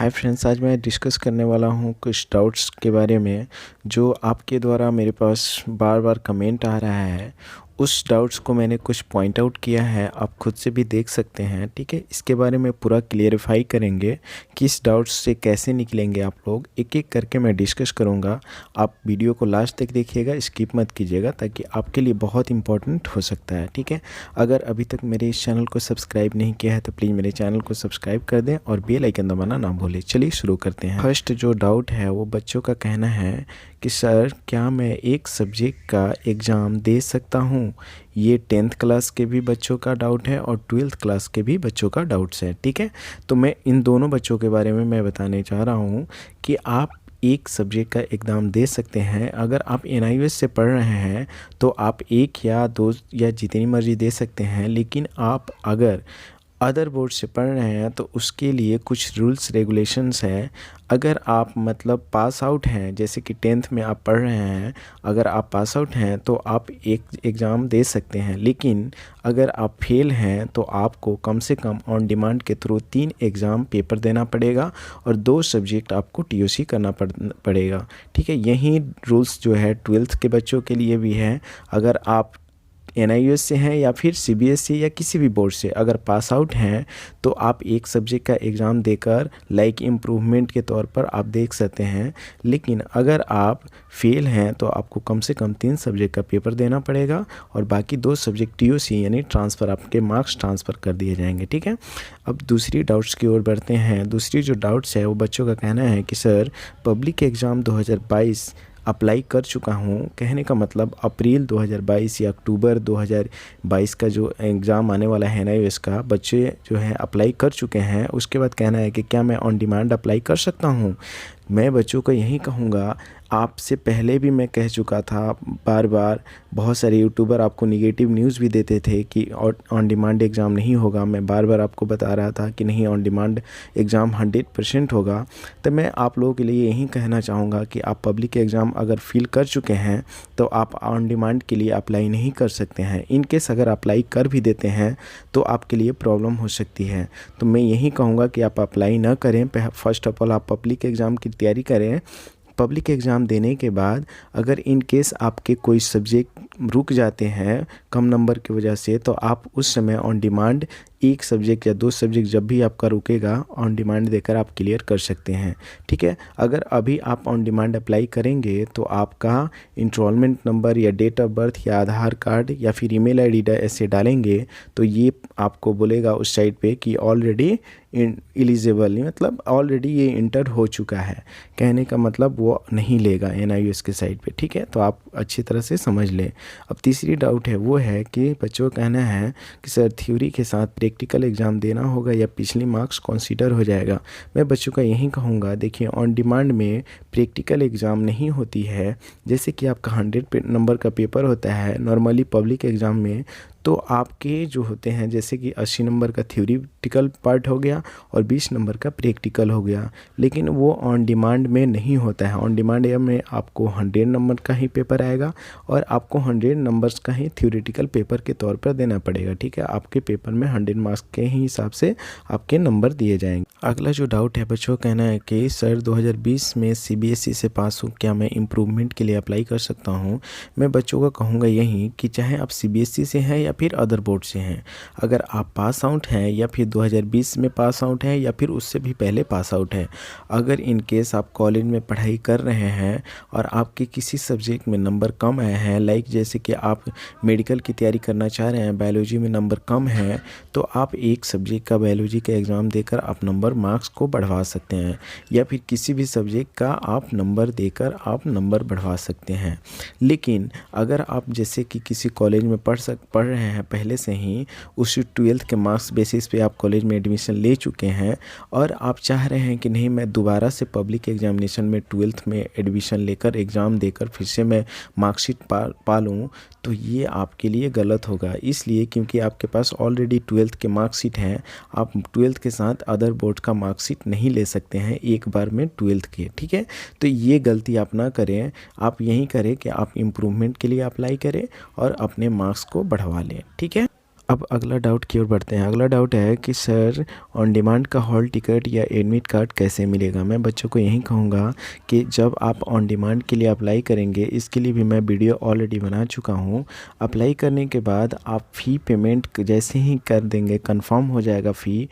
Hi friends, आज मैं discuss करने वाला हूँ कुछ डाउट्स के बारे में जो आपके द्वारा मेरे पास बार बार कमेंट आ रहा है। उस डाउट्स को मैंने कुछ पॉइंट आउट किया है, आप खुद से भी देख सकते हैं। ठीक है, इसके बारे में पूरा क्लियरिफाई करेंगे कि इस डाउट्स से कैसे निकलेंगे आप लोग। एक एक करके मैं डिस्कस करूँगा। आप वीडियो को लास्ट तक देखिएगा, स्किप मत कीजिएगा, ताकि आपके लिए बहुत इंपॉर्टेंट हो सकता है। ठीक है, अगर अभी तक मेरे इस चैनल को सब्सक्राइब नहीं किया है तो प्लीज़ मेरे चैनल को सब्सक्राइब कर दें और बेल आइकन दबाना ना भूलें। चलिए शुरू करते हैं। फर्स्ट जो डाउट है वो बच्चों का कहना है कि सर, क्या मैं एक सब्जेक्ट का एग्ज़ाम दे सकता हूँ? ये 10th क्लास के भी बच्चों का डाउट है और 12th क्लास के भी बच्चों का डाउट्स है। ठीक है, तो मैं इन दोनों बच्चों के बारे में मैं बताने चाह रहा हूँ कि आप एक सब्जेक्ट का एग्ज़ाम दे सकते हैं। अगर आप NIOS से पढ़ रहे हैं तो आप एक या दो या जितनी मर्जी दे सकते हैं, लेकिन आप अगर अदर बोर्ड से पढ़ रहे हैं तो उसके लिए कुछ रूल्स रेगुलेशंस है। अगर आप मतलब पास आउट हैं, जैसे कि 10th में आप पढ़ रहे हैं, अगर आप पास आउट हैं तो आप एक एग्ज़ाम दे सकते हैं, लेकिन अगर आप फेल हैं तो आपको कम से कम ऑन डिमांड के थ्रू 3 एग्ज़ाम पेपर देना पड़ेगा और 2 सब्जेक्ट आपको TOC करना पड़ेगा। ठीक है, यही रूल्स जो है 12th के बच्चों के लिए भी है। अगर आप NIOS से हैं या फिर CBSE या किसी भी बोर्ड से अगर पास आउट हैं तो आप एक सब्जेक्ट का एग्ज़ाम देकर लाइक इम्प्रूवमेंट के तौर पर आप देख सकते हैं। लेकिन अगर आप फेल हैं तो आपको कम से कम 3 सब्जेक्ट का पेपर देना पड़ेगा और बाकी 2 सब्जेक्ट TOC यानी ट्रांसफ़र, आपके मार्क्स ट्रांसफ़र कर दिए जाएंगे। ठीक है, अब दूसरी डाउट्स की ओर बढ़ते हैं। दूसरी जो डाउट्स है वो बच्चों का कहना है कि सर, पब्लिक एग्ज़ाम 2022 अप्लाई कर चुका हूँ। कहने का मतलब अप्रैल 2022 या अक्टूबर 2022 का जो एग्ज़ाम आने वाला है NIOS का, बच्चे जो हैं अप्लाई कर चुके हैं। उसके बाद कहना है कि क्या मैं ऑन डिमांड अप्लाई कर सकता हूँ? मैं बच्चों को यही कहूँगा, आपसे पहले भी मैं कह चुका था बार बार। बहुत सारे यूट्यूबर आपको निगेटिव न्यूज़ भी देते थे कि ऑन डिमांड एग्ज़ाम नहीं होगा। मैं बार बार आपको बता रहा था कि नहीं, ऑन डिमांड एग्ज़ाम 100% होगा। तो मैं आप लोगों के लिए यही कहना चाहूँगा कि आप पब्लिक एग्ज़ाम अगर फील कर चुके हैं तो आप ऑन डिमांड के लिए अप्लाई नहीं कर सकते हैं। इन केस अगर अप्लाई कर भी देते हैं तो आपके लिए प्रॉब्लम हो सकती है। तो मैं यही कहूँगा कि आप अप्लाई ना करें। फर्स्ट ऑफ ऑल आप पब्लिक एग्ज़ाम की तैयारी करें। पब्लिक एग्ज़ाम देने के बाद अगर इन केस आपके कोई सब्जेक्ट रुक जाते हैं कम नंबर की वजह से, तो आप उस समय ऑन डिमांड एक सब्जेक्ट या 2 सब्जेक्ट जब भी आपका रुकेगा ऑन डिमांड देकर आप क्लियर कर सकते हैं। ठीक है, अगर अभी आप ऑन डिमांड अप्लाई करेंगे तो आपका इंस्टॉलमेंट नंबर या डेट ऑफ बर्थ या आधार कार्ड या फिर ईमेल ID ऐसे डालेंगे तो ये आपको बोलेगा उस साइट पे कि ऑलरेडी एलिजिबल, मतलब ऑलरेडी ये इंटर हो चुका है। कहने का मतलब वो नहीं लेगा NIOS के साइट पे। ठीक है, तो आप अच्छी तरह से समझ लें। अब तीसरी डाउट है वो है कि बच्चों का कहना है कि सर, थ्योरी के साथ प्रैक्टिकल एग्ज़ाम देना होगा या पिछली मार्क्स कंसीडर हो जाएगा? मैं बच्चों का यही कहूँगा, देखिए, ऑन डिमांड में प्रैक्टिकल एग्ज़ाम नहीं होती है। जैसे कि आपका 100 नंबर का पेपर होता है नॉर्मली पब्लिक एग्ज़ाम में, तो आपके जो होते हैं जैसे कि 80 नंबर का थ्योरेटिकल पार्ट हो गया और 20 नंबर का प्रैक्टिकल हो गया, लेकिन वो ऑन डिमांड में नहीं होता है। ऑन डिमांड में आपको 100 नंबर का ही पेपर आएगा और आपको 100 नंबर्स का ही थ्योरेटिकल पेपर के तौर पर देना पड़ेगा। ठीक है, आपके पेपर में 100 मार्क्स के ही हिसाब से आपके नंबर दिए जाएंगे। अगला जो डाउट है बच्चों का कहना है कि सर, 2020 में CBSE से पास हूँ, क्या मैं इम्प्रूवमेंट के लिए अप्लाई कर सकता हूँ? मैं बच्चों को कहूँगा यही कि चाहे आप CBSE से हैं या फिर अदर बोर्ड से हैं, अगर आप पास आउट हैं या फिर 2020 में पास आउट हैं या फिर उससे भी पहले पास आउट हैं, अगर इन केस आप कॉलेज में पढ़ाई कर रहे हैं और आपके किसी सब्जेक्ट में नंबर कम आए हैं, लाइक जैसे कि आप मेडिकल की तैयारी करना चाह रहे हैं, बायोलॉजी में नंबर कम है, तो आप एक सब्जेक्ट का बायोलॉजी का एग्ज़ाम देकर आप मार्क्स को बढ़वा सकते हैं, या फिर किसी भी सब्जेक्ट का आप नंबर देकर आप नंबर बढ़वा सकते हैं। लेकिन अगर आप जैसे कि किसी कॉलेज में पढ़ रहे हैं पहले से ही, उसी 12th के मार्क्स बेसिस पे आप कॉलेज में एडमिशन ले चुके हैं और आप चाह रहे हैं कि नहीं, मैं दोबारा से पब्लिक एग्जामिनेशन में 12th में एडमिशन लेकर एग्ज़ाम देकर फिर से मैं मार्कशीट पा लूँ, तो ये आपके लिए गलत होगा। इसलिए क्योंकि आपके पास ऑलरेडी 12th के मार्कशीट हैं, आप 12th के साथ अदर बोर्ड का मार्कशीट नहीं ले सकते हैं एक बार में 12th के। ठीक है, तो ये गलती आप ना करें। आप यही करें कि आप इम्प्रूवमेंट के लिए अप्लाई करें और अपने मार्क्स को बढ़वा लें। ठीक है, अब अगला डाउट की ओर बढ़ते हैं। अगला डाउट है कि सर ऑन डिमांड का हॉल टिकट या एडमिट कार्ड कैसे मिलेगा। मैं बच्चों को यही कहूँगा कि जब आप ऑन डिमांड के लिए अप्लाई करेंगे, इसके लिए भी मैं वीडियो ऑलरेडी बना चुका हूँ। अप्लाई करने के बाद आप फ़ी पेमेंट जैसे ही कर देंगे, कंफर्म हो जाएगा फ़ी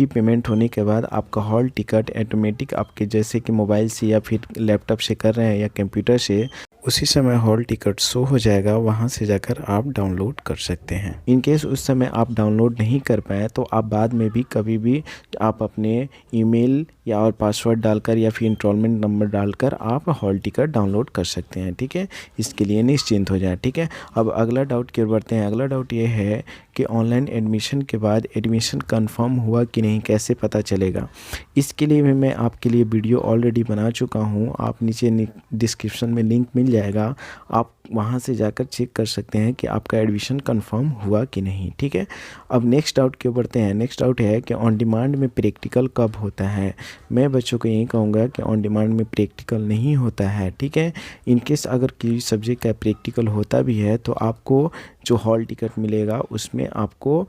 पेमेंट होने के बाद आपका हॉल टिकट ऑटोमेटिक आपके जैसे कि मोबाइल से या फिर लैपटॉप से कर रहे हैं या कंप्यूटर से, उसी समय हॉल टिकट शो हो जाएगा। वहाँ से जाकर आप डाउनलोड कर सकते हैं। इन केस उस समय आप डाउनलोड नहीं कर पाए तो आप बाद में भी कभी भी आप अपने ईमेल या और पासवर्ड डालकर या फिर इंस्टॉलमेंट नंबर डालकर आप हॉल टिकट डाउनलोड कर सकते हैं। ठीक है, इसके लिए निश्चिंत हो जाए। ठीक है, अब अगला डाउट की ओर बढ़ते हैं। अगला डाउट ये है कि ऑनलाइन एडमिशन के बाद एडमिशन कंफर्म हुआ कि नहीं, कैसे पता चलेगा। इसके लिए भी मैं आपके लिए वीडियो ऑलरेडी बना चुका हूँ। आप नीचे डिस्क्रिप्शन में लिंक मिल जाएगा, आप वहाँ से जाकर चेक कर सकते हैं कि आपका एडमिशन कंफर्म हुआ कि नहीं। ठीक है, अब नेक्स्ट डाउट क्यों बढ़ते हैं। नेक्स्ट डाउट है कि ऑन डिमांड में प्रैक्टिकल कब होता है। मैं बच्चों को यही कहूँगा कि ऑन डिमांड में प्रैक्टिकल नहीं होता है। ठीक है, इनकेस अगर किसी सब्जेक्ट का प्रैक्टिकल होता भी है तो आपको जो हॉल टिकट मिलेगा उसमें आपको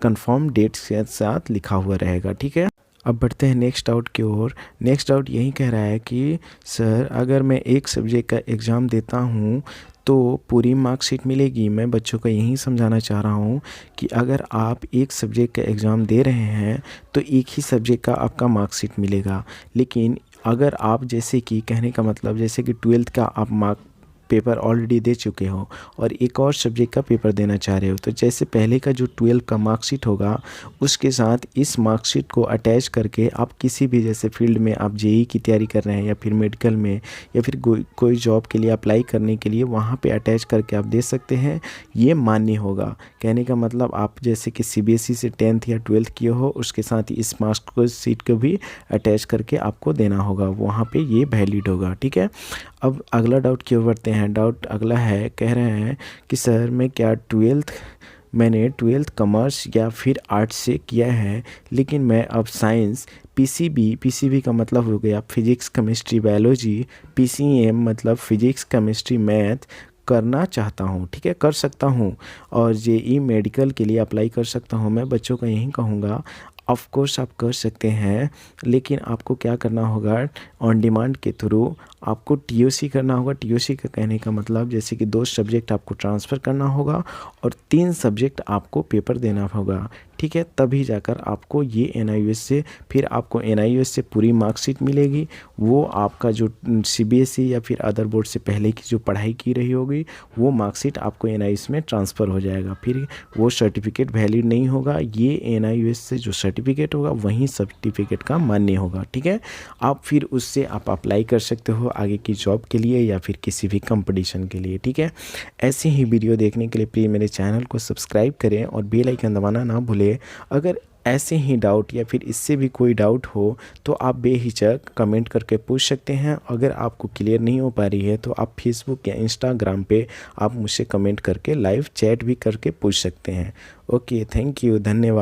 कंफर्म डेट के साथ लिखा हुआ रहेगा। ठीक है, अब बढ़ते हैं नेक्स्ट डाउट की ओर। नेक्स्ट डाउट यही कह रहा है कि सर अगर मैं एक सब्जेक्ट का एग्ज़ाम देता हूँ तो पूरी मार्कशीट मिलेगी। मैं बच्चों को यही समझाना चाह रहा हूँ कि अगर आप एक सब्जेक्ट का एग्ज़ाम दे रहे हैं तो एक ही सब्जेक्ट का आपका मार्कशीट मिलेगा। लेकिन अगर आप जैसे कि कहने का मतलब जैसे कि 12th का आप पेपर ऑलरेडी दे चुके हो और एक और सब्जेक्ट का पेपर देना चाह रहे हो, तो जैसे पहले का जो 12 का मार्कशीट होगा उसके साथ इस मार्कशीट को अटैच करके आप किसी भी जैसे फील्ड में आप जेई की तैयारी कर रहे हैं या फिर मेडिकल में या फिर कोई जॉब के लिए अप्लाई करने के लिए वहाँ पे अटैच करके आप दे सकते हैं। ये मान्य होगा। कहने का मतलब आप जैसे कि सीबीएसई से 10th या 12th किए हो, उसके साथ इस मार्कशीट को भी अटैच करके आपको देना होगा, वहाँ पे ये वैलिड होगा। ठीक है, अब अगला डाउट क्यों बढ़ते हैं। डाउट अगला है, कह रहे हैं कि सर मैंने 12th कॉमर्स या फिर आर्ट्स से किया है, लेकिन मैं अब साइंस पीसीबी का मतलब हो गया फिजिक्स केमिस्ट्री बायोलॉजी, पीसीएम मतलब फिजिक्स केमिस्ट्री मैथ करना चाहता हूँ। ठीक है, कर सकता हूँ और जेई मेडिकल के लिए अप्लाई कर सकता हूँ। मैं बच्चों को यही कहूँगा ऑफ कोर्स आप कर सकते हैं, लेकिन आपको क्या करना होगा, ऑन डिमांड के थ्रू आपको टीओसी करना होगा। टीओसी का कहने का मतलब जैसे कि 2 सब्जेक्ट आपको ट्रांसफ़र करना होगा और 3 सब्जेक्ट आपको पेपर देना होगा। ठीक है, तभी जाकर आपको ये एनआईयूएस से फिर आपको एनआईयूएस से पूरी मार्कशीट मिलेगी। वो आपका जो सीबीएसई या फिर अदर बोर्ड से पहले की जो पढ़ाई की रही होगी वो मार्कशीट आपको एनआईयूएस में ट्रांसफ़र हो जाएगा। फिर वो सर्टिफिकेट वैलिड नहीं होगा। ये एनआईयूएस से जो सर्टिफिकेट होगा वही सर्टिफिकेट का मान्य होगा। ठीक है, आप फिर उससे आप अप्लाई कर सकते हो आगे की जॉब के लिए या फिर किसी भी कंपटीशन के लिए। ठीक है, ऐसे ही वीडियो देखने के लिए प्लीज़ मेरे चैनल को सब्सक्राइब करें और बेल आइकन दबाना ना भूलें। अगर ऐसे ही डाउट या फिर इससे भी कोई डाउट हो तो आप बेहिचक कमेंट करके पूछ सकते हैं। अगर आपको क्लियर नहीं हो पा रही है तो आप फेसबुक या इंस्टाग्राम पे आप मुझसे कमेंट करके लाइव चैट भी करके पूछ सकते हैं। ओके, थैंक यू, धन्यवाद।